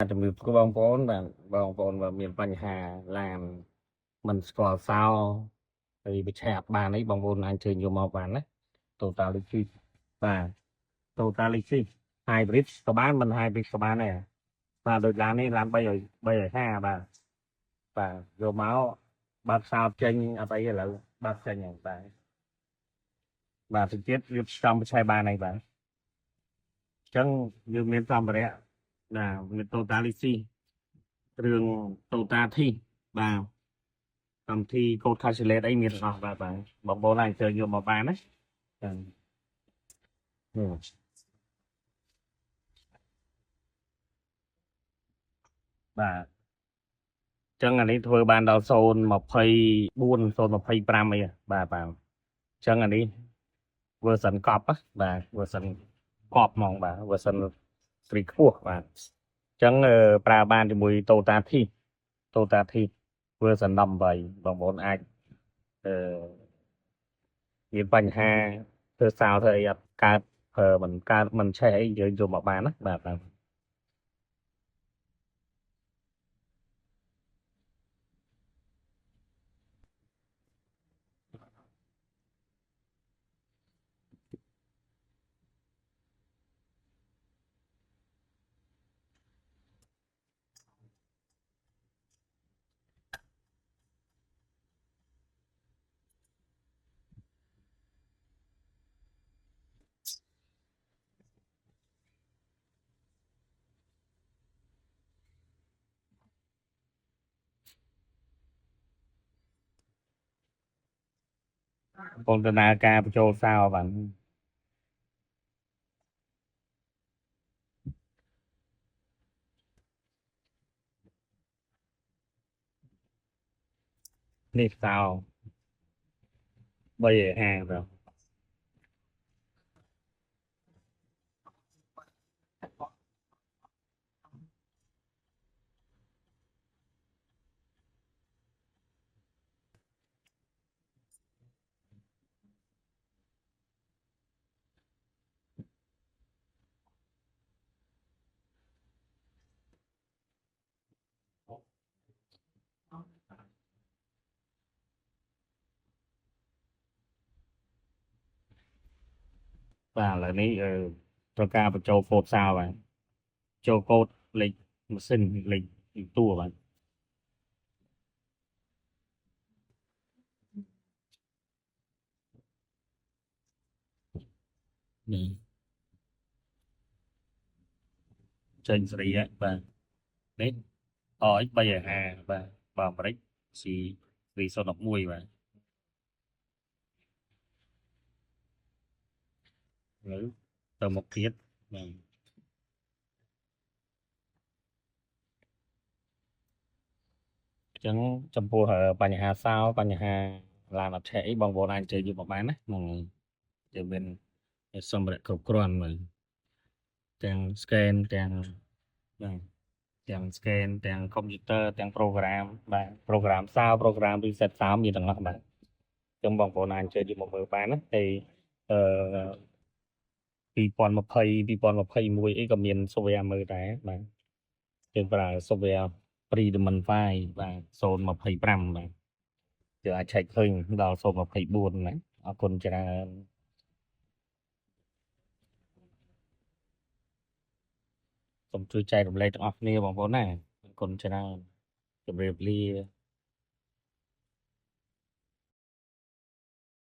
ជំរាបសួរបងប្អូនបាទបងប្អូនបើមានបញ្ហាឡានមិនស្គាល់សោហើយវាឆាប់បានអីបងប្អូនអាចជើញយកមកបានណា Totality បាទ Totality Hybrid ក៏បានមិន Hybrid ក៏បានដែរបាទដូចឡាននេះឡាន350បាទយកមកបើកសោចេញអត់អីឥឡូវបើកចេញហ្នឹងបាទទៅទៀតវាចំបច្ឆេះបានហើយបាទអញ្ចឹងយើងមានសម្ភារៈបាទមាន Totality គ្រឿង Totality បាទកម្មវិធី Code Calculate អីមានទាំងអស់បាទបងប្អូនអាចចូលយកមកបានណាចាបាទអញ្ចឹងអានេះធ្វើបានដល់024 025អីបាទអញ្ចឹងអានេះ version កប់បាទ version កប់ហ្មងបាទ version 3ខ្ពស់បាទអញ្ចឹងប្រើបានជាមួយ Totality version 18បងប្អូនអាចអឺមានបញ្ហាធ្វើសោធ្វើអីអត់កើតមិនឆេះអីយើងយកមកបានណាបាទបងប្អូនដំណើរការបញ្ចូលសោបាទនេះសោ350បាទឥឡូវនេះត្រូវការបញ្ចូលកូដសោបាទចូលកូដលេខម៉ាស៊ីនលេខតួបាទនេះចេញសេរីបាទនេះអx 350បាទបើអាមេរិក C 311បាទឥឡូវទៅមុខទៀតបាទអញ្ចឹងចំពោះបញ្ហាសោបញ្ហាឡានអត់ឆេះអីបងប្អូនអាចchơiយកមកបានណាហ្នឹងយើងមានសម្ភារៈគ្រប់គ្រាន់មើលទាំង scan ទាំងបាទទាំង scan ទាំង computer ទាំង program បាទ program សោ program reset សោមានទាំងអស់បាទអញ្ចឹងបងប្អូនអាចchơiយកមកមើលបានណាហើយអឺ2020 2021អីក៏មាន software មើលដែរបាទយើងប្រើ software Freedom 5បាទ025បាទយើងអាចឆែកឃើញដល់024ណាអរគុណច្រើនសូមជួយចែករំលែកទាំងអស់គ្នាបងប្អូនណាអរគុណច្រើនជម្រាបលា